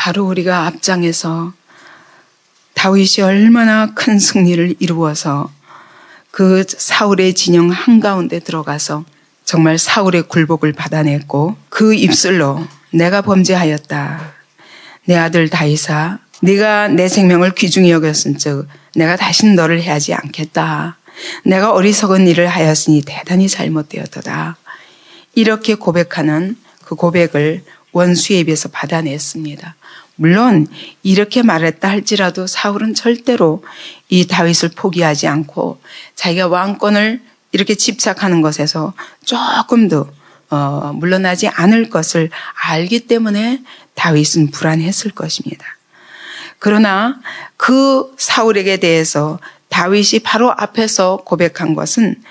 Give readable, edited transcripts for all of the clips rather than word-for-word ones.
바로 우리가 앞장에서 다윗이 얼마나 큰 승리를 이루어서 그 사울의 진영 한가운데 들어가서 정말 사울의 굴복을 받아냈고 그 입술로 내가 범죄하였다. 내 아들 다윗아, 네가 내 생명을 귀중히 여겼은즉 내가 다시는 너를 해하지 않겠다. 내가 어리석은 일을 하였으니 대단히 잘못되었도다. 이렇게 고백하는 그 고백을 원수에 비해서 받아냈습니다. 물론 이렇게 말했다 할지라도 사울은 절대로 이 다윗을 포기하지 않고 자기가 왕권을 이렇게 집착하는 것에서 조금도 물러나지 않을 것을 알기 때문에 다윗은 불안했을 것입니다. 그러나 그 사울에게 대해서 다윗이 바로 앞에서 고백한 것은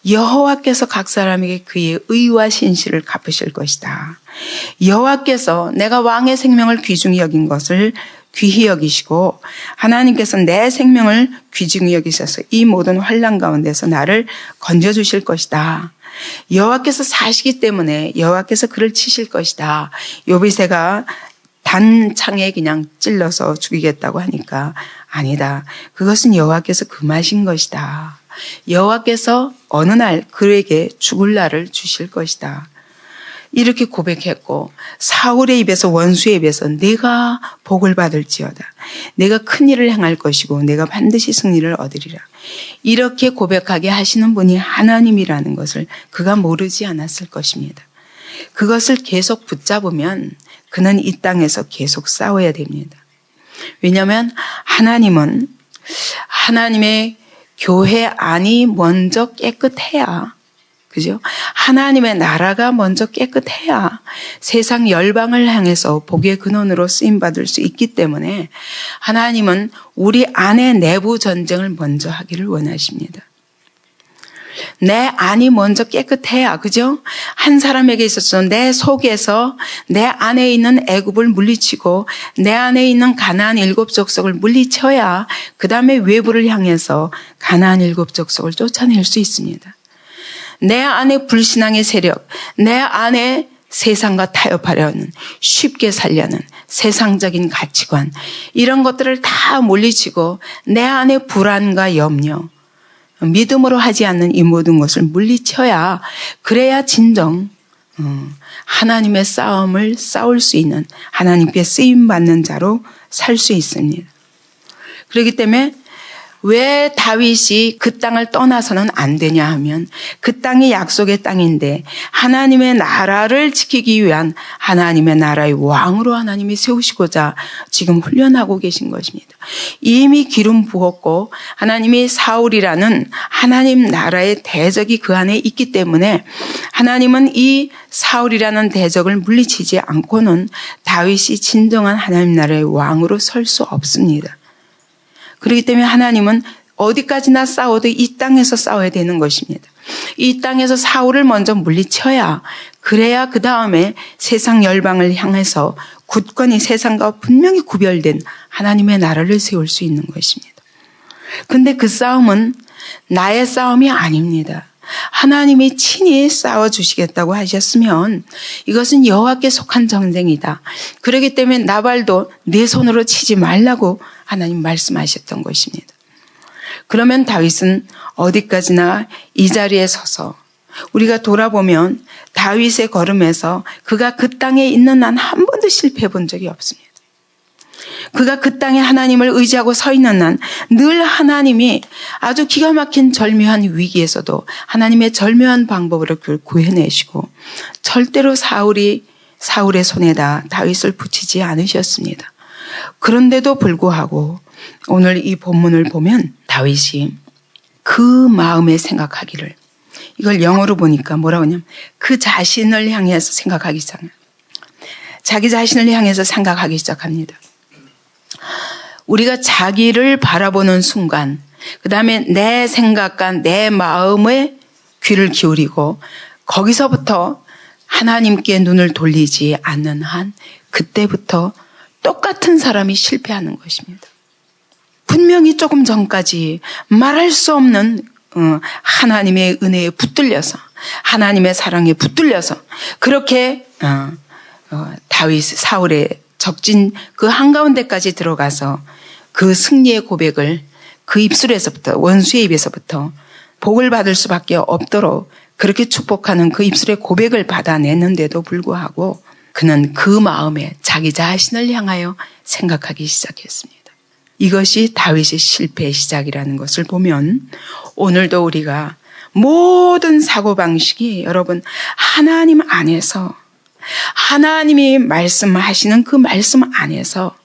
여호와께서 각 사람에게 그의 의와 신실을 갚으실 것이다. 여호와께서 내가 왕의 생명을 귀중히 여긴 것을 귀히 여기시고 하나님께서 내 생명을 귀중히 여기셔서 이 모든 환난 가운데서 나를 건져주실 것이다. 여호와께서 사시기 때문에 여호와께서 그를 치실 것이다. 요비새가 단창에 그냥 찔러서 죽이겠다고 하니까 아니다. 그것은 여호와께서 금하신 것이다. 여호와께서 어느 날 그에게 죽을 날을 주실 것이다. 이렇게 고백했고 사울의 입에서 원수의 입에서 내가 복을 받을지어다. 내가 큰 일을 행할 것이고 내가 반드시 승리를 얻으리라. 이렇게 고백하게 하시는 분이 하나님이라는 것을 그가 모르지 않았을 것입니다. 그것을 계속 붙잡으면 그는 이 땅에서 계속 싸워야 됩니다. 왜냐하면 하나님은 하나님의 교회 안이 먼저 깨끗해야, 그죠? 하나님의 나라가 먼저 깨끗해야 세상 열방을 향해서 복의 근원으로 쓰임받을 수 있기 때문에 하나님은 우리 안의 내부 전쟁을 먼저 하기를 원하십니다. 내 안이 먼저 깨끗해야, 그죠? 한 사람에게 있어서 내 속에서 내 안에 있는 애굽을 물리치고 내 안에 있는 가나안 7족속을 물리쳐야 그 다음에 외부를 향해서 가나안 7족속을 쫓아낼 수 있습니다. 내 안에 불신앙의 세력, 내 안에 세상과 타협하려는, 쉽게 살려는 세상적인 가치관, 이런 것들을 다 물리치고 내 안에 불안과 염려, 믿음으로 하지 않는 이 모든 것을 물리쳐야, 그래야 진정 하나님의 싸움을 싸울 수 있는, 하나님께 쓰임받는 자로 살 수 있습니다. 그렇기 때문에 왜 다윗이 그 땅을 떠나서는 안 되냐 하면 그 땅이 약속의 땅인데 하나님의 나라를 지키기 위한 하나님의 나라의 왕으로 하나님이 세우시고자 지금 훈련하고 계신 것입니다. 이미 기름 부었고 하나님이 사울이라는 하나님 나라의 대적이 그 안에 있기 때문에 하나님은 이 사울이라는 대적을 물리치지 않고는 다윗이 진정한 하나님 나라의 왕으로 설 수 없습니다. 그렇기 때문에 하나님은 어디까지나 싸워도 이 땅에서 싸워야 되는 것입니다. 이 땅에서 사울을 먼저 물리쳐야, 그래야 그 다음에 세상 열방을 향해서 굳건히 세상과 분명히 구별된 하나님의 나라를 세울 수 있는 것입니다. 그런데 그 싸움은 나의 싸움이 아닙니다. 하나님이 친히 싸워주시겠다고 하셨으면 이것은 여호와께 속한 전쟁이다. 그렇기 때문에 나발도 내 손으로 치지 말라고 하나님 말씀하셨던 것입니다. 그러면 다윗은 어디까지나 이 자리에 서서 우리가 돌아보면 다윗의 걸음에서 그가 그 땅에 있는 한 한 번도 실패해 본 적이 없습니다. 그가 그 땅에 하나님을 의지하고 서 있는 한 늘 하나님이 아주 기가 막힌 절묘한 위기에서도 하나님의 절묘한 방법으로 그를 구해내시고 절대로 사울의 손에다 다윗을 붙이지 않으셨습니다. 그런데도 불구하고 오늘 이 본문을 보면 다윗이 그 마음에 생각하기를, 이걸 영어로 보니까 뭐라고 하냐면 그 자신을 향해서 생각하기 시작해요. 자기 자신을 향해서 생각하기 시작합니다. 우리가 자기를 바라보는 순간, 그 다음에 내 생각과 내 마음에 귀를 기울이고 거기서부터 하나님께 눈을 돌리지 않는 한 그때부터 똑같은 사람이 실패하는 것입니다. 분명히 조금 전까지 말할 수 없는 하나님의 은혜에 붙들려서, 하나님의 사랑에 붙들려서 그렇게 사울의 적진 그 한가운데까지 들어가서 그 승리의 고백을 그 입술에서부터, 원수의 입에서부터 복을 받을 수밖에 없도록 그렇게 축복하는 그 입술의 고백을 받아냈는데도 불구하고 그는 그 마음에 자기 자신을 향하여 생각하기 시작했습니다. 이것이 다윗의 실패의 시작이라는 것을 보면 오늘도 우리가 모든 사고방식이 여러분 하나님 안에서, 하나님이 말씀하시는 그 말씀 안에서,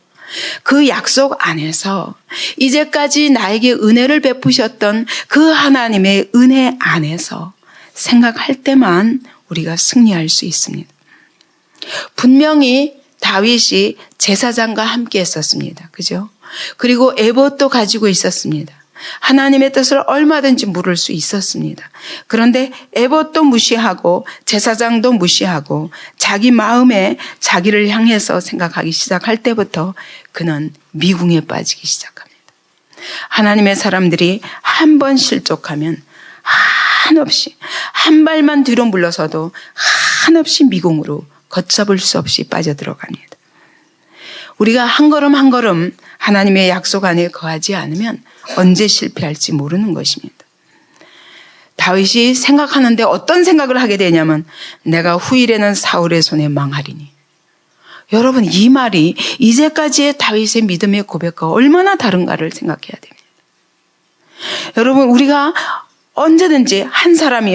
그 약속 안에서, 이제까지 나에게 은혜를 베푸셨던 그 하나님의 은혜 안에서 생각할 때만 우리가 승리할 수 있습니다. 분명히 다윗이 제사장과 함께 했었습니다. 그죠? 그리고 에봇도 가지고 있었습니다. 하나님의 뜻을 얼마든지 물을 수 있었습니다. 그런데 에봇도 무시하고 제사장도 무시하고 자기 마음에 자기를 향해서 생각하기 시작할 때부터 그는 미궁에 빠지기 시작합니다. 하나님의 사람들이 한 번 실족하면 한없이 한 발만 뒤로 물러서도 한없이 미궁으로 걷잡을 수 없이 빠져들어갑니다. 우리가 한 걸음 한 걸음 하나님의 약속 안에 거하지 않으면 언제 실패할지 모르는 것입니다. 다윗이 생각하는데 어떤 생각을 하게 되냐면 내가 후일에는 사울의 손에 망하리니. 여러분, 이 말이 이제까지의 다윗의 믿음의 고백과 얼마나 다른가를 생각해야 됩니다. 여러분, 우리가 언제든지 한 사람이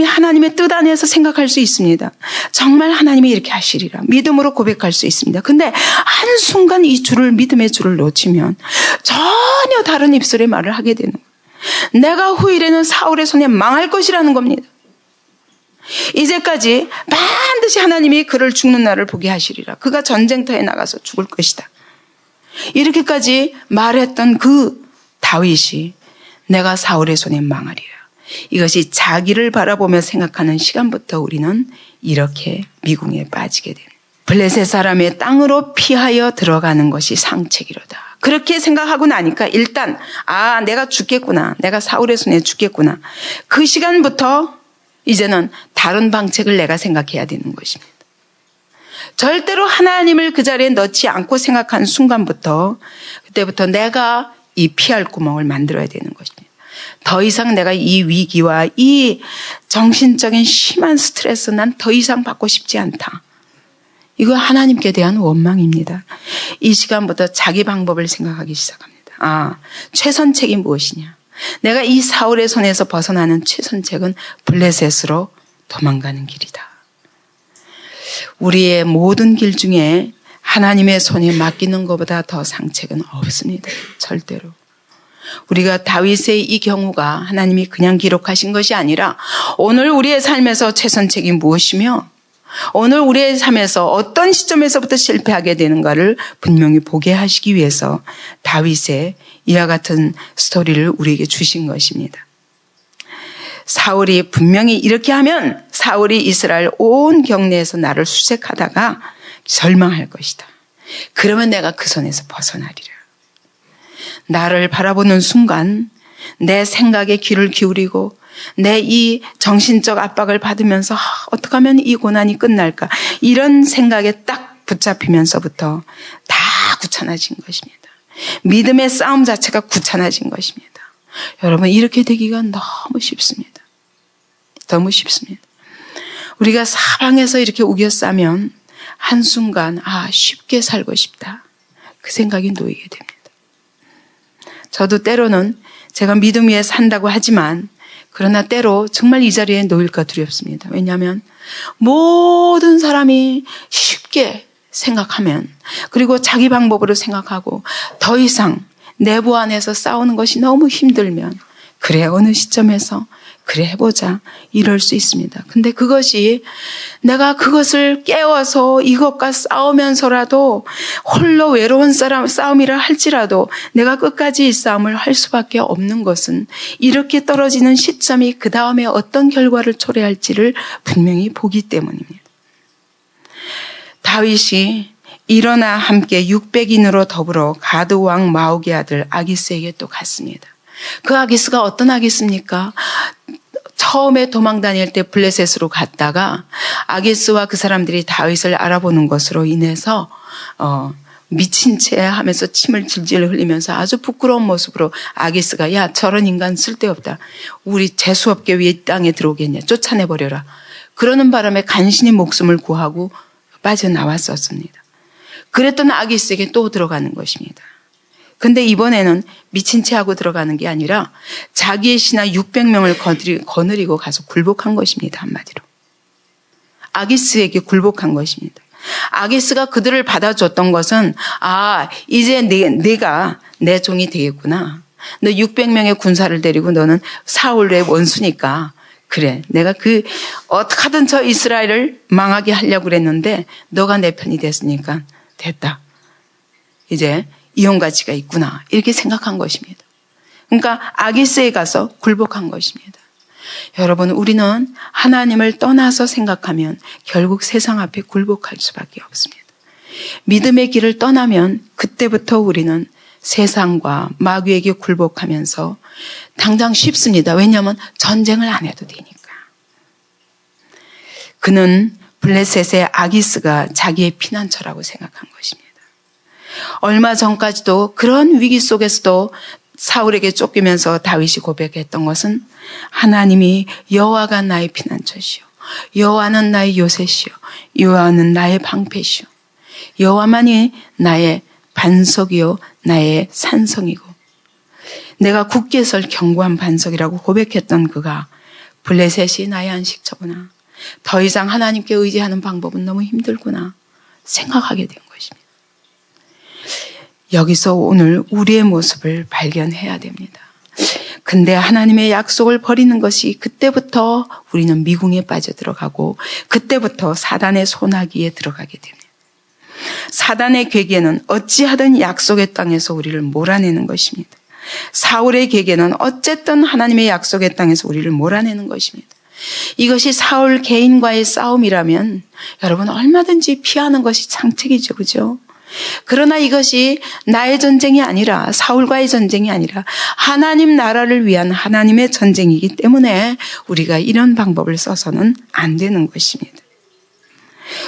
하나님의 뜻 안에서 생각할 수 있습니다. 정말 하나님이 이렇게 하시리라 믿음으로 고백할 수 있습니다. 근데 한순간 이 믿음의 줄을 놓치면 전혀 다른 입술의 말을 하게 되는 거예요. 내가 후일에는 사울의 손에 망할 것이라는 겁니다. 이제까지 반드시 하나님이 그를 죽는 날을 보게 하시리라. 그가 전쟁터에 나가서 죽을 것이다. 이렇게까지 말했던 그 다윗이 내가 사울의 손에 망하리라. 이것이 자기를 바라보며 생각하는 시간부터 우리는 이렇게 미궁에 빠지게 됩니다. 블레셋 사람의 땅으로 피하여 들어가는 것이 상책이로다. 그렇게 생각하고 나니까 일단 내가 죽겠구나. 내가 사울의 손에 죽겠구나. 그 시간부터 이제는 다른 방책을 내가 생각해야 되는 것입니다. 절대로 하나님을 그 자리에 넣지 않고 생각한 순간부터 그때부터 내가 이 피할 구멍을 만들어야 되는 것입니다. 더 이상 내가 이 위기와 이 정신적인 심한 스트레스 난 더 이상 받고 싶지 않다. 이거 하나님께 대한 원망입니다. 이 시간부터 자기 방법을 생각하기 시작합니다. 최선책이 무엇이냐? 내가 이 사울의 손에서 벗어나는 최선책은 블레셋으로 도망가는 길이다. 우리의 모든 길 중에 하나님의 손에 맡기는 것보다 더 상책은 없습니다. 절대로. 우리가 다윗의 이 경우가 하나님이 그냥 기록하신 것이 아니라 오늘 우리의 삶에서 최선책이 무엇이며 오늘 우리의 삶에서 어떤 시점에서부터 실패하게 되는가를 분명히 보게 하시기 위해서 다윗의 이와 같은 스토리를 우리에게 주신 것입니다. 사울이 분명히 이렇게 하면 사울이 이스라엘 온 경내에서 나를 수색하다가 절망할 것이다. 그러면 내가 그 손에서 벗어나리라. 나를 바라보는 순간 내 생각에 귀를 기울이고 내 이 정신적 압박을 받으면서 어떻게 하면 이 고난이 끝날까 이런 생각에 딱 붙잡히면서부터 다 귀찮아진 것입니다. 믿음의 싸움 자체가 귀찮아진 것입니다. 여러분, 이렇게 되기가 너무 쉽습니다. 너무 쉽습니다. 우리가 사방에서 이렇게 우겨싸면 한순간 쉽게 살고 싶다. 그 생각이 놓이게 됩니다. 저도 때로는 제가 믿음 위에 산다고 하지만 그러나 때로 정말 이 자리에 놓일까 두렵습니다. 왜냐하면 모든 사람이 쉽게 생각하면 그리고 자기 방법으로 생각하고 더 이상 내부 안에서 싸우는 것이 너무 힘들면 그래 어느 시점에서 그래 해보자 이럴 수 있습니다. 근데 그것이 내가 그것을 깨워서 이것과 싸우면서라도 홀로 외로운 싸움이라 할지라도 내가 끝까지 이 싸움을 할 수밖에 없는 것은 이렇게 떨어지는 시점이 그 다음에 어떤 결과를 초래할지를 분명히 보기 때문입니다. 다윗이 일어나 함께 600인으로 더불어 가드 왕 마옥의 아들 아기스에게 또 갔습니다. 그 아기스가 어떤 아기스입니까? 처음에 도망 다닐 때 블레셋으로 갔다가 아기스와 그 사람들이 다윗을 알아보는 것으로 인해서 미친 채 하면서 침을 질질 흘리면서 아주 부끄러운 모습으로 아기스가 야 저런 인간 쓸데없다. 우리 재수없게 왜 땅에 들어오겠냐. 쫓아내버려라. 그러는 바람에 간신히 목숨을 구하고 빠져나왔었습니다. 그랬던 아기스에게 또 들어가는 것입니다. 근데 이번에는 미친 채 하고 들어가는 게 아니라 자기의 신하 600명을 거느리고 가서 굴복한 것입니다. 한마디로. 아기스에게 굴복한 것입니다. 아기스가 그들을 받아줬던 것은 이제 내가 내 종이 되겠구나. 너 600명의 군사를 데리고 너는 사울의 원수니까 그래 내가 어떻게든 저 이스라엘을 망하게 하려고 그랬는데 너가 내 편이 됐으니까 됐다. 이제 이용 가치가 있구나. 이렇게 생각한 것입니다. 그러니까 아기스에 가서 굴복한 것입니다. 여러분 우리는 하나님을 떠나서 생각하면 결국 세상 앞에 굴복할 수밖에 없습니다. 믿음의 길을 떠나면 그때부터 우리는 세상과 마귀에게 굴복하면서 당장 쉽습니다. 왜냐하면 전쟁을 안 해도 되니까. 그는 블레셋의 아기스가 자기의 피난처라고 생각한 것입니다. 얼마 전까지도 그런 위기 속에서도 사울에게 쫓기면서 다윗이 고백했던 것은 하나님이 여호와가 나의 피난처시오. 여호와는 나의 요새시오. 여호와는 나의 방패시오. 여호와만이 나의 반석이요 나의 산성이고 내가 굳게 설 견고한 반석이라고 고백했던 그가 블레셋이 나의 안식처구나. 더 이상 하나님께 의지하는 방법은 너무 힘들구나 생각하게 된 것입니다. 여기서 오늘 우리의 모습을 발견해야 됩니다. 근데 하나님의 약속을 버리는 것이 그때부터 우리는 미궁에 빠져들어가고 그때부터 사단의 손아귀에 들어가게 됩니다. 사단의 괴계는 어찌하든 약속의 땅에서 우리를 몰아내는 것입니다. 사울의 괴계는 어쨌든 하나님의 약속의 땅에서 우리를 몰아내는 것입니다. 이것이 사울 개인과의 싸움이라면 여러분 얼마든지 피하는 것이 창책이죠. 그죠? 그러나 이것이 나의 전쟁이 아니라 사울과의 전쟁이 아니라 하나님 나라를 위한 하나님의 전쟁이기 때문에 우리가 이런 방법을 써서는 안 되는 것입니다.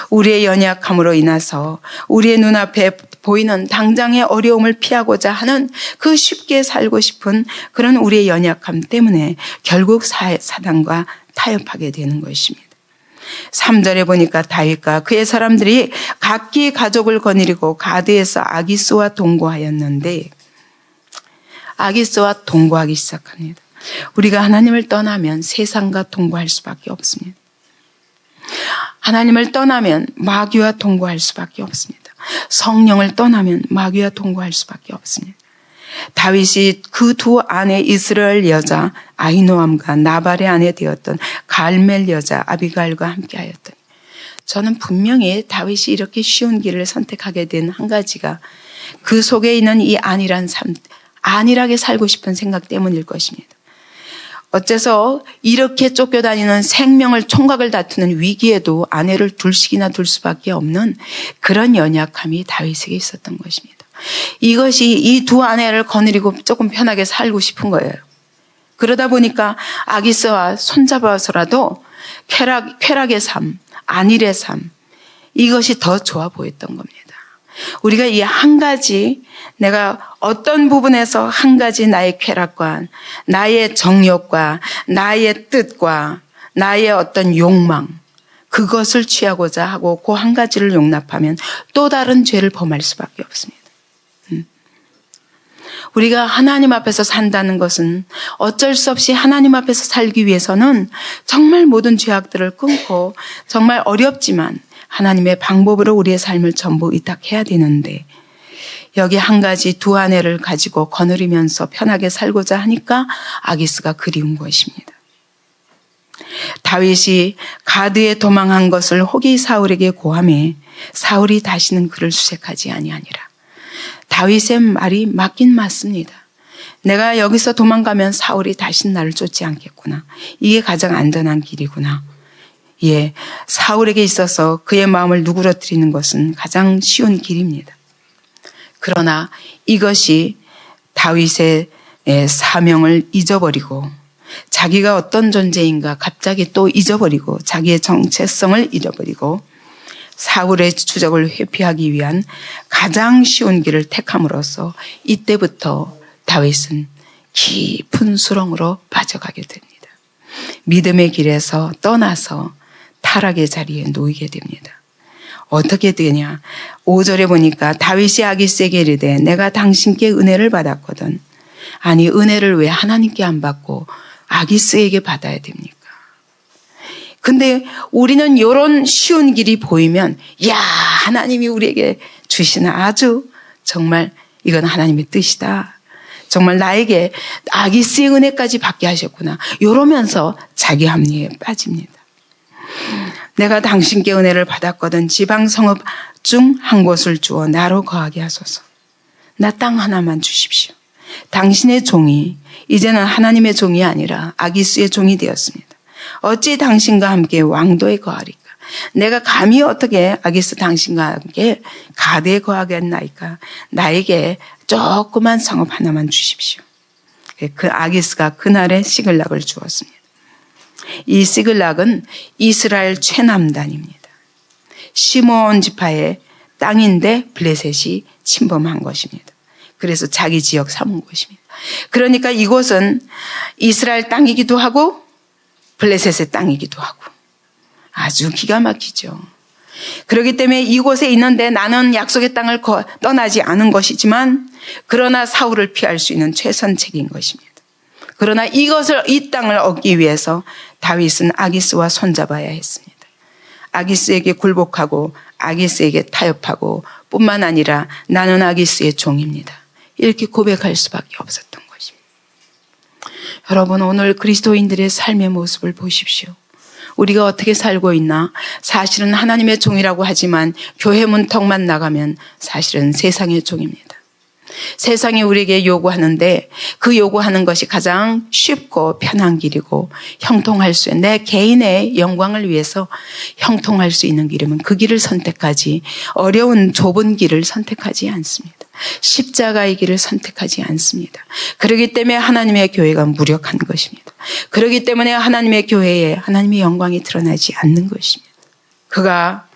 우리의 연약함으로 인해서 우리의 눈앞에 보이는 당장의 어려움을 피하고자 하는 그 쉽게 살고 싶은 그런 우리의 연약함 때문에 결국 사단과 타협하게 되는 것입니다. 3절에 보니까 다윗과 그의 사람들이 각기 가족을 거느리고 가드에서 아기스와 동거하였는데 아기스와 동거하기 시작합니다. 우리가 하나님을 떠나면 세상과 동거할 수밖에 없습니다. 하나님을 떠나면 마귀와 동거할 수밖에 없습니다. 성령을 떠나면 마귀와 동거할 수밖에 없습니다. 다윗이 그 두 아내 이스라엘 여자 아히노암과 나발의 아내 되었던 갈멜 여자 아비가일과 함께하였더니 저는 분명히 다윗이 이렇게 쉬운 길을 선택하게 된 한 가지가 그 속에 있는 이 안일한 삶, 안일하게 살고 싶은 생각 때문일 것입니다. 어째서 이렇게 쫓겨다니는 생명을 총각을 다투는 위기에도 아내를 둘씩이나 둘 수밖에 없는 그런 연약함이 다윗에게 있었던 것입니다. 이것이 이 두 아내를 거느리고 조금 편하게 살고 싶은 거예요. 그러다 보니까 아기스와 손잡아서라도 쾌락의 삶, 안일의 삶, 이것이 더 좋아 보였던 겁니다. 우리가 이 한 가지, 내가 어떤 부분에서 한 가지 나의 쾌락과 나의 정욕과 나의 뜻과 나의 어떤 욕망, 그것을 취하고자 하고 그 한 가지를 용납하면 또 다른 죄를 범할 수밖에 없습니다. 우리가 하나님 앞에서 산다는 것은 어쩔 수 없이 하나님 앞에서 살기 위해서는 정말 모든 죄악들을 끊고 정말 어렵지만 하나님의 방법으로 우리의 삶을 전부 의탁해야 되는데 여기 한 가지 두 아내를 가지고 거느리면서 편하게 살고자 하니까 아기스가 그리운 것입니다. 다윗이 가드에 도망한 것을 혹이 사울에게 고하매 사울이 다시는 그를 수색하지 아니하니라. 다윗의 말이 맞긴 맞습니다. 내가 여기서 도망가면 사울이 다시 나를 쫓지 않겠구나. 이게 가장 안전한 길이구나. 예, 사울에게 있어서 그의 마음을 누그러뜨리는 것은 가장 쉬운 길입니다. 그러나 이것이 다윗의 사명을 잊어버리고 자기가 어떤 존재인가 갑자기 또 잊어버리고 자기의 정체성을 잃어버리고 사울의 추적을 회피하기 위한 가장 쉬운 길을 택함으로써 이때부터 다윗은 깊은 수렁으로 빠져가게 됩니다. 믿음의 길에서 떠나서 타락의 자리에 놓이게 됩니다. 어떻게 되냐? 5절에 보니까 다윗이 아기스에게 이르되 내가 당신께 은혜를 받았거든. 아니 은혜를 왜 하나님께 안 받고 아기스에게 받아야 됩니까? 근데 우리는 이런 쉬운 길이 보이면 야 하나님이 우리에게 주시는 아주 정말 이건 하나님의 뜻이다. 정말 나에게 아기스의 은혜까지 받게 하셨구나. 이러면서 자기 합리에 빠집니다. 내가 당신께 은혜를 받았거든 지방 성읍 중 한 곳을 주어 나로 거하게 하소서. 나 땅 하나만 주십시오. 당신의 종이 이제는 하나님의 종이 아니라 아기스의 종이 되었습니다. 어찌 당신과 함께 왕도에 거하리까? 내가 감히 어떻게 아기스 당신과 함께 가드에 거하겠나이까? 나에게 조그만 성읍 하나만 주십시오. 그 아기스가 그날에 시글락을 주었습니다. 이 시글락은 이스라엘 최남단입니다. 시므온 지파의 땅인데 블레셋이 침범한 것입니다. 그래서 자기 지역 삼은 곳입니다. 그러니까 이곳은 이스라엘 땅이기도 하고 블레셋의 땅이기도 하고 아주 기가 막히죠. 그렇기 때문에 이곳에 있는데 나는 약속의 땅을 떠나지 않은 것이지만 그러나 사울을 피할 수 있는 최선책인 것입니다. 그러나 이 땅을 얻기 위해서 다윗은 아기스와 손잡아야 했습니다. 아기스에게 굴복하고 아기스에게 타협하고 뿐만 아니라 나는 아기스의 종입니다. 이렇게 고백할 수밖에 없었던 것입니다. 여러분 오늘 그리스도인들의 삶의 모습을 보십시오. 우리가 어떻게 살고 있나? 사실은 하나님의 종이라고 하지만 교회 문턱만 나가면 사실은 세상의 종입니다. 세상이 우리에게 요구하는데 그 요구하는 것이 가장 쉽고 편한 길이고 형통할 수 있는 내 개인의 영광을 위해서 형통할 수 있는 길이면 그 길을 선택하지 어려운 좁은 길을 선택하지 않습니다. 십자가의 길을 선택하지 않습니다. 그렇기 때문에 하나님의 교회가 무력한 것입니다. 그렇기 때문에 하나님의 교회에 하나님의 영광이 드러나지 않는 것입니다. 그가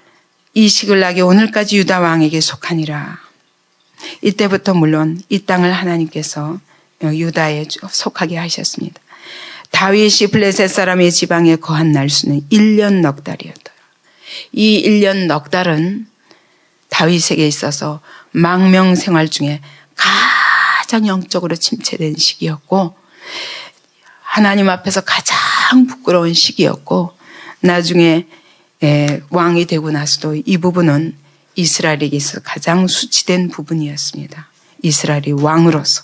이 시글락이 오늘까지 유다 왕에게 속하니라. 이때부터 물론 이 땅을 하나님께서 유다에 속하게 하셨습니다. 다윗이 블레셋 사람의 지방에 거한 날수는 1년 넉 달이었다. 이 1년 넉 달은 다윗에게 있어서 망명 생활 중에 가장 영적으로 침체된 시기였고 하나님 앞에서 가장 부끄러운 시기였고 나중에 왕이 되고 나서도 이 부분은 이스라엘에게 있어서 가장 수치된 부분이었습니다. 이스라엘이 왕으로서.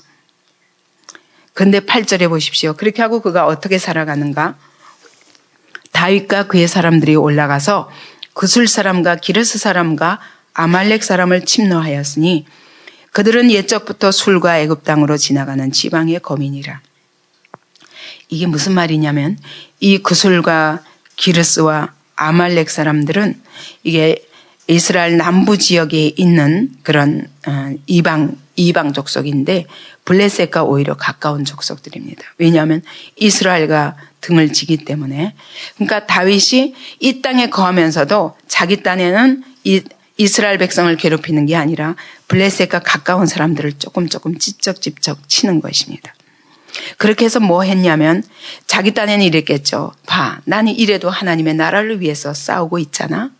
그런데 8절에 보십시오. 그렇게 하고 그가 어떻게 살아가는가? 다윗과 그의 사람들이 올라가서 구술 사람과 기르스 사람과 아말렉 사람을 침노하였으니 그들은 옛적부터 술과 애굽 땅으로 지나가는 지방의 거민이라. 이게 무슨 말이냐면 이 구술과 기르스와 아말렉 사람들은 이게 이스라엘 남부 지역에 있는 그런 이방 족속인데 블레셋과 오히려 가까운 족속들입니다. 왜냐하면 이스라엘과 등을 지기 때문에. 그러니까 다윗이 이 땅에 거하면서도 자기 땅에는 이스라엘 백성을 괴롭히는 게 아니라 블레셋과 가까운 사람들을 조금 찝쩍찝쩍 치는 것입니다. 그렇게 해서 뭐 했냐면 자기 딴에는 이랬겠죠. 봐, 나는 이래도 하나님의 나라를 위해서 싸우고 있잖아.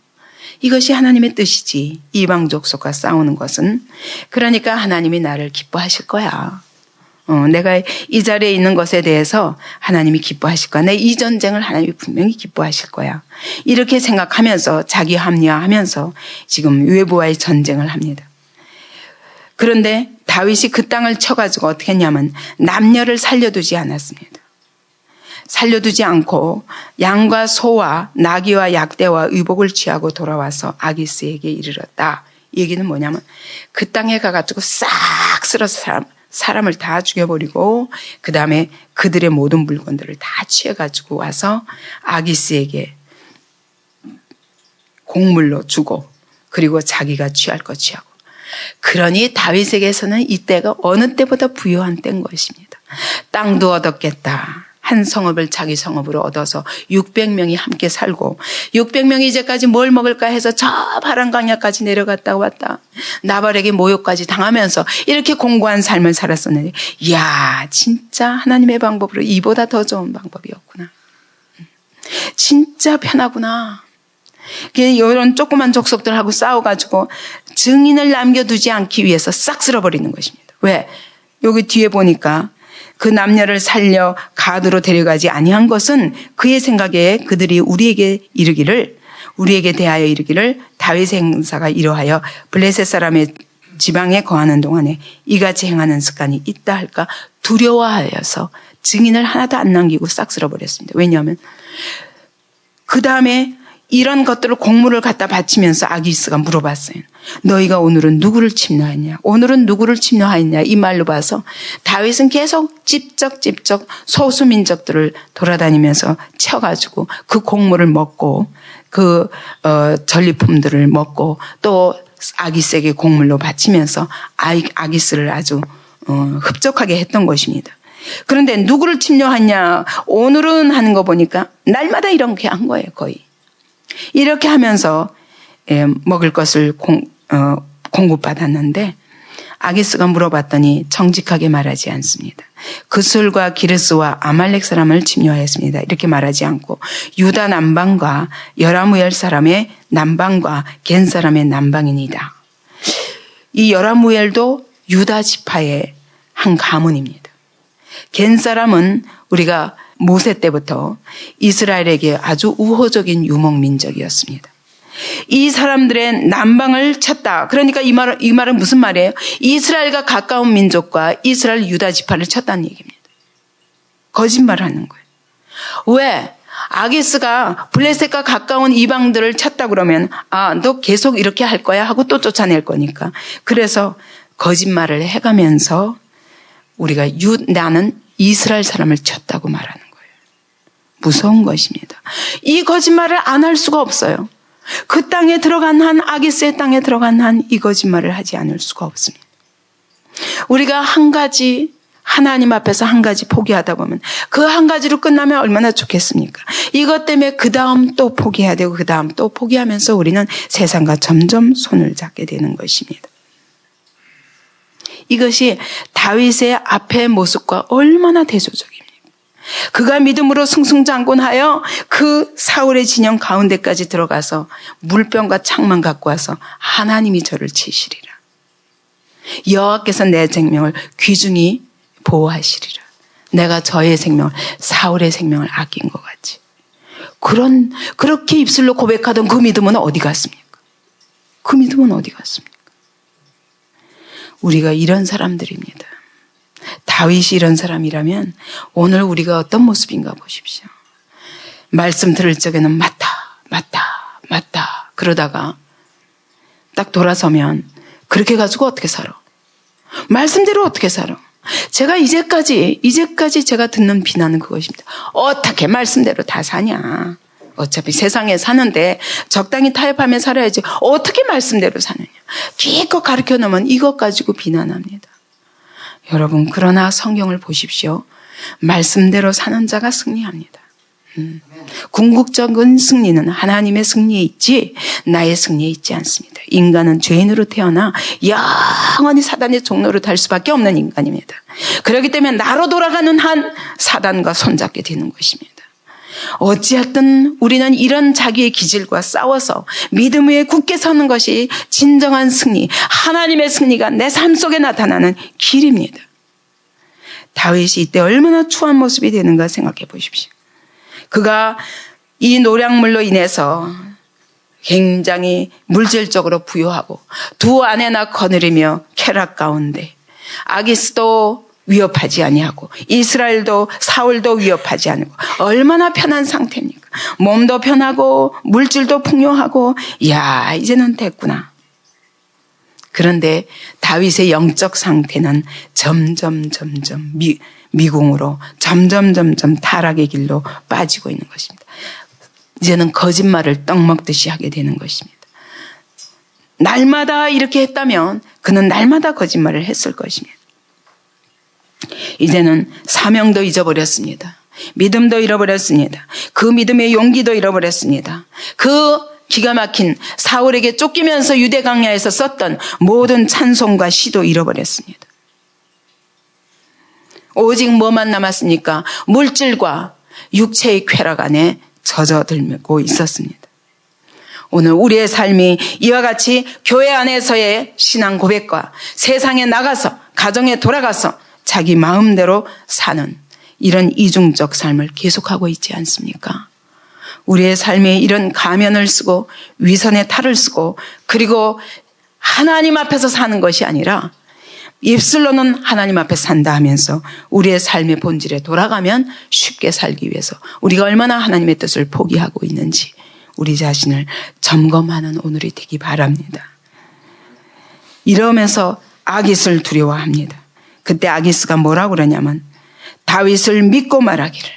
이것이 하나님의 뜻이지. 이방 족속과 싸우는 것은. 그러니까 하나님이 나를 기뻐하실 거야. 내가 이 자리에 있는 것에 대해서 하나님이 기뻐하실 거야. 내 이 전쟁을 하나님이 분명히 기뻐하실 거야. 이렇게 생각하면서 자기 합리화하면서 지금 외부와의 전쟁을 합니다. 그런데 다윗이 그 땅을 쳐가지고 어떻게 했냐면 남녀를 살려두지 않았습니다. 살려두지 않고 양과 소와 나귀와 약대와 의복을 취하고 돌아와서 아기스에게 이르렀다. 이 얘기는 뭐냐면 그 땅에 가가지고 싹 쓸어서 사람을 다 죽여버리고 그 다음에 그들의 모든 물건들을 다 취해가지고 와서 아기스에게 곡물로 주고 그리고 자기가 취할 것 취하고. 그러니 다윗에게서는 이때가 어느 때보다 부유한 때인 것입니다. 땅도 얻었겠다. 한 성읍을 자기 성읍으로 얻어서 600명이 함께 살고 600명이 이제까지 뭘 먹을까 해서 저 파란 강야까지 내려갔다 왔다. 나발에게 모욕까지 당하면서 이렇게 공고한 삶을 살았었는데 이야 진짜 하나님의 방법으로 이보다 더 좋은 방법이었구나. 진짜 편하구나. 이런 조그만 족속들하고 싸워가지고 증인을 남겨두지 않기 위해서 싹 쓸어버리는 것입니다. 왜? 여기 뒤에 보니까 그 남녀를 살려 가드로 데려가지 아니한 것은 그의 생각에 그들이 우리에게 대하여 이르기를 다윗의 행사가 이러하여 블레셋 사람의 지방에 거하는 동안에 이같이 행하는 습관이 있다 할까 두려워하여서 증인을 하나도 안 남기고 싹 쓸어버렸습니다. 왜냐하면 그 다음에 이런 것들을 공물을 갖다 바치면서 아기스가 물어봤어요. 너희가 오늘은 누구를 침노하였냐? 오늘은 누구를 침노하였냐? 이 말로 봐서 다윗은 계속 찝쩍 소수민족들을 돌아다니면서 쳐가지고 그 공물을 먹고 그 전리품들을 먹고 또 아기스에게 공물로 바치면서 아기스를 아주 흡족하게 했던 것입니다. 그런데 누구를 침노하냐? 오늘은 하는 거 보니까 날마다 이렇게 한 거예요, 거의. 이렇게 하면서 먹을 것을 공급받았는데 아기스가 물어봤더니 정직하게 말하지 않습니다. 그술과 기르스와 아말렉 사람을 침노하였습니다. 이렇게 말하지 않고 유다 남방과 여라무엘 사람의 남방과 겐 사람의 남방이니이다. 이 여라무엘도 유다 지파의 한 가문입니다. 겐 사람은 우리가 모세 때부터 이스라엘에게 아주 우호적인 유목민족이었습니다. 이 사람들의 남방을 쳤다. 그러니까 이 말은 무슨 말이에요? 이스라엘과 가까운 민족과 이스라엘 유다 지파를 쳤다는 얘기입니다. 거짓말하는 거예요. 왜? 아기스가 블레셋과 가까운 이방들을 쳤다 그러면 너 계속 이렇게 할 거야 하고 또 쫓아낼 거니까. 그래서 거짓말을 해가면서 우리가 나는 이스라엘 사람을 쳤다고 말하는 거예요. 무서운 것입니다. 이 거짓말을 안 할 수가 없어요. 그 땅에 들어간 한, 아기스의 땅에 들어간 한 이 거짓말을 하지 않을 수가 없습니다. 우리가 한 가지, 하나님 앞에서 한 가지 포기하다 보면 그 한 가지로 끝나면 얼마나 좋겠습니까? 이것 때문에 그 다음 또 포기해야 되고 그 다음 또 포기하면서 우리는 세상과 점점 손을 잡게 되는 것입니다. 이것이 다윗의 앞의 모습과 얼마나 대조적입니까? 그가 믿음으로 승승장구하여 그 사울의 진영 가운데까지 들어가서 물병과 창만 갖고 와서 하나님이 저를 치시리라. 여호와께서 내 생명을 귀중히 보호하시리라. 내가 저의 생명을 사울의 생명을 아낀 것 같이. 그렇게 입술로 고백하던 그 믿음은 어디 갔습니까? 그 믿음은 어디 갔습니까? 우리가 이런 사람들입니다. 다윗이 이런 사람이라면 오늘 우리가 어떤 모습인가 보십시오. 말씀 들을 적에는 맞다 그러다가 딱 돌아서면 그렇게 가지고 어떻게 살아? 말씀대로 어떻게 살아? 제가 이제까지 제가 듣는 비난은 그것입니다. 어떻게 말씀대로 다 사냐? 어차피 세상에 사는데 적당히 타협하며 살아야지 어떻게 말씀대로 사느냐. 기껏 가르쳐 놓으면 이것 가지고 비난합니다. 여러분 그러나 성경을 보십시오. 말씀대로 사는 자가 승리합니다. 궁극적인 승리는 하나님의 승리에 있지 나의 승리에 있지 않습니다. 인간은 죄인으로 태어나 영원히 사단의 종로로 달 수밖에 없는 인간입니다. 그렇기 때문에 나로 돌아가는 한 사단과 손잡게 되는 것입니다. 어찌하든 우리는 이런 자기의 기질과 싸워서 믿음 위에 굳게 서는 것이 진정한 승리, 하나님의 승리가 내 삶 속에 나타나는 길입니다. 다윗이 이때 얼마나 추한 모습이 되는가 생각해 보십시오. 그가 이 노략물로 인해서 굉장히 물질적으로 부유하고 두 아내나 거느리며 쾌락 가운데 아기스도 위협하지 아니하고 이스라엘도 사울도 위협하지 않고 얼마나 편한 상태입니까? 몸도 편하고 물질도 풍요하고 이야 이제는 됐구나. 그런데 다윗의 영적 상태는 점점 미궁으로 점점 타락의 길로 빠지고 있는 것입니다. 이제는 거짓말을 떡 먹듯이 하게 되는 것입니다. 날마다 이렇게 했다면 그는 날마다 거짓말을 했을 것입니다. 이제는 사명도 잊어버렸습니다. 믿음도 잃어버렸습니다. 그 믿음의 용기도 잃어버렸습니다. 그 기가 막힌 사울에게 쫓기면서 유대 광야에서 썼던 모든 찬송과 시도 잃어버렸습니다. 오직 뭐만 남았습니까? 물질과 육체의 쾌락 안에 젖어들고 있었습니다. 오늘 우리의 삶이 이와 같이 교회 안에서의 신앙 고백과 세상에 나가서 가정에 돌아가서 자기 마음대로 사는 이런 이중적 삶을 계속하고 있지 않습니까? 우리의 삶에 이런 가면을 쓰고 위선의 탈을 쓰고 그리고 하나님 앞에서 사는 것이 아니라 입술로는 하나님 앞에 산다 하면서 우리의 삶의 본질에 돌아가면 쉽게 살기 위해서 우리가 얼마나 하나님의 뜻을 포기하고 있는지 우리 자신을 점검하는 오늘이 되기 바랍니다. 이러면서 아기스를 두려워합니다. 그때 아기스가 뭐라고 그러냐면 다윗을 믿고 말하기를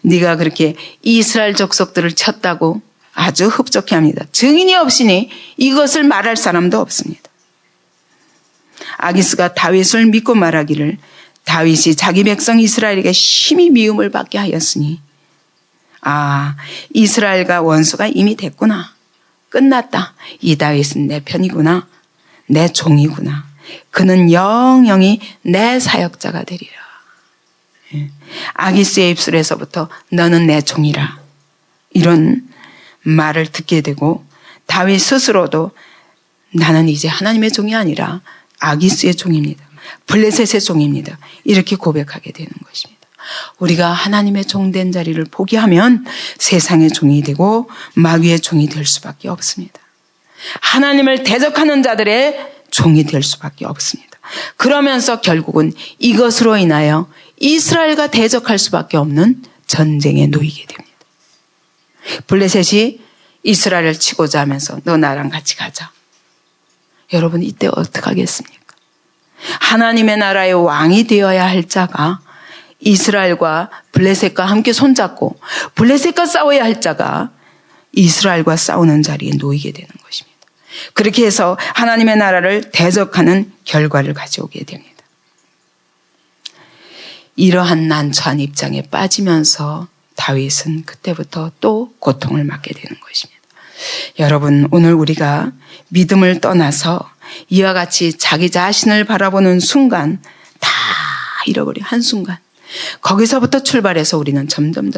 네가 그렇게 이스라엘 족속들을 쳤다고 아주 흡족해 합니다. 증인이 없으니 이것을 말할 사람도 없습니다. 아기스가 다윗을 믿고 말하기를 다윗이 자기 백성 이스라엘에게 심히 미움을 받게 하였으니 이스라엘과 원수가 이미 됐구나. 끝났다. 이 다윗은 내 편이구나. 내 종이구나. 그는 영영이 내 사역자가 되리라. 아기스의 입술에서부터 너는 내 종이라. 이런 말을 듣게 되고 다윗 스스로도 나는 이제 하나님의 종이 아니라 아기스의 종입니다. 블레셋의 종입니다. 이렇게 고백하게 되는 것입니다. 우리가 하나님의 종된 자리를 포기하면 세상의 종이 되고 마귀의 종이 될 수밖에 없습니다. 하나님을 대적하는 자들의 종이 될 수밖에 없습니다. 그러면서 결국은 이것으로 인하여 이스라엘과 대적할 수밖에 없는 전쟁에 놓이게 됩니다. 블레셋이 이스라엘을 치고자 하면서 너 나랑 같이 가자. 여러분 이때 어떻게 하겠습니까? 하나님의 나라의 왕이 되어야 할 자가 이스라엘과 블레셋과 함께 손잡고 블레셋과 싸워야 할 자가 이스라엘과 싸우는 자리에 놓이게 되는 것입니다. 그렇게 해서 하나님의 나라를 대적하는 결과를 가져오게 됩니다. 이러한 난처한 입장에 빠지면서 다윗은 그때부터 또 고통을 맡게 되는 것입니다. 여러분 오늘 우리가 믿음을 떠나서 이와 같이 자기 자신을 바라보는 순간 다 잃어버려 한순간 거기서부터 출발해서 우리는 점점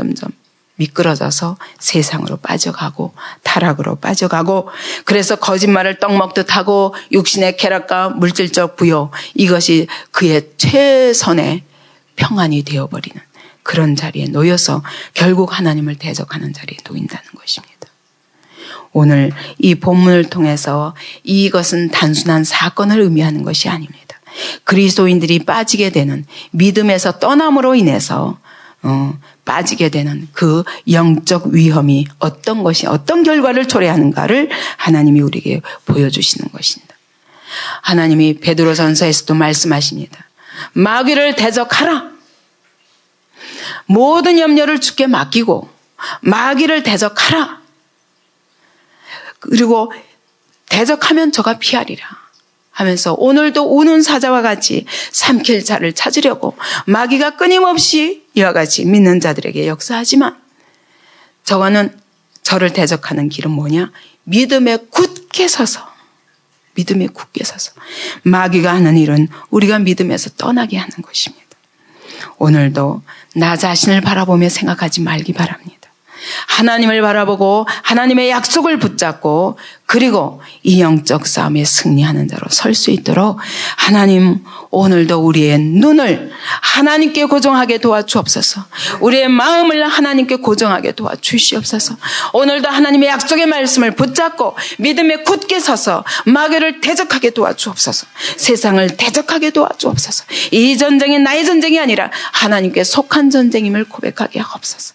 미끄러져서 세상으로 빠져가고 타락으로 빠져가고 그래서 거짓말을 떡 먹듯 하고 육신의 쾌락과 물질적 부요 이것이 그의 최선의 평안이 되어버리는 그런 자리에 놓여서 결국 하나님을 대적하는 자리에 놓인다는 것입니다. 오늘 이 본문을 통해서 이것은 단순한 사건을 의미하는 것이 아닙니다. 그리스도인들이 빠지게 되는 믿음에서 떠남으로 인해서 빠지게 되는 그 영적 위험이 어떤 것이 어떤 결과를 초래하는가를 하나님이 우리에게 보여주시는 것입니다. 하나님이 베드로전서에서도 말씀하십니다. 마귀를 대적하라. 모든 염려를 주께 맡기고 마귀를 대적하라. 그리고 대적하면 저가 피하리라 하면서 오늘도 우는 사자와 같이 삼킬 자를 찾으려고 마귀가 끊임없이 이와 같이 믿는 자들에게 역사하지만 저를 대적하는 길은 뭐냐? 믿음에 굳게 서서 마귀가 하는 일은 우리가 믿음에서 떠나게 하는 것입니다. 오늘도 나 자신을 바라보며 생각하지 말기 바랍니다. 하나님을 바라보고 하나님의 약속을 붙잡고 그리고 이 영적 싸움에 승리하는 자로 설 수 있도록 하나님 오늘도 우리의 눈을 하나님께 고정하게 도와주옵소서. 우리의 마음을 하나님께 고정하게 도와주시옵소서. 오늘도 하나님의 약속의 말씀을 붙잡고 믿음에 굳게 서서 마귀를 대적하게 도와주옵소서. 세상을 대적하게 도와주옵소서. 이 전쟁이 나의 전쟁이 아니라 하나님께 속한 전쟁임을 고백하게 하옵소서.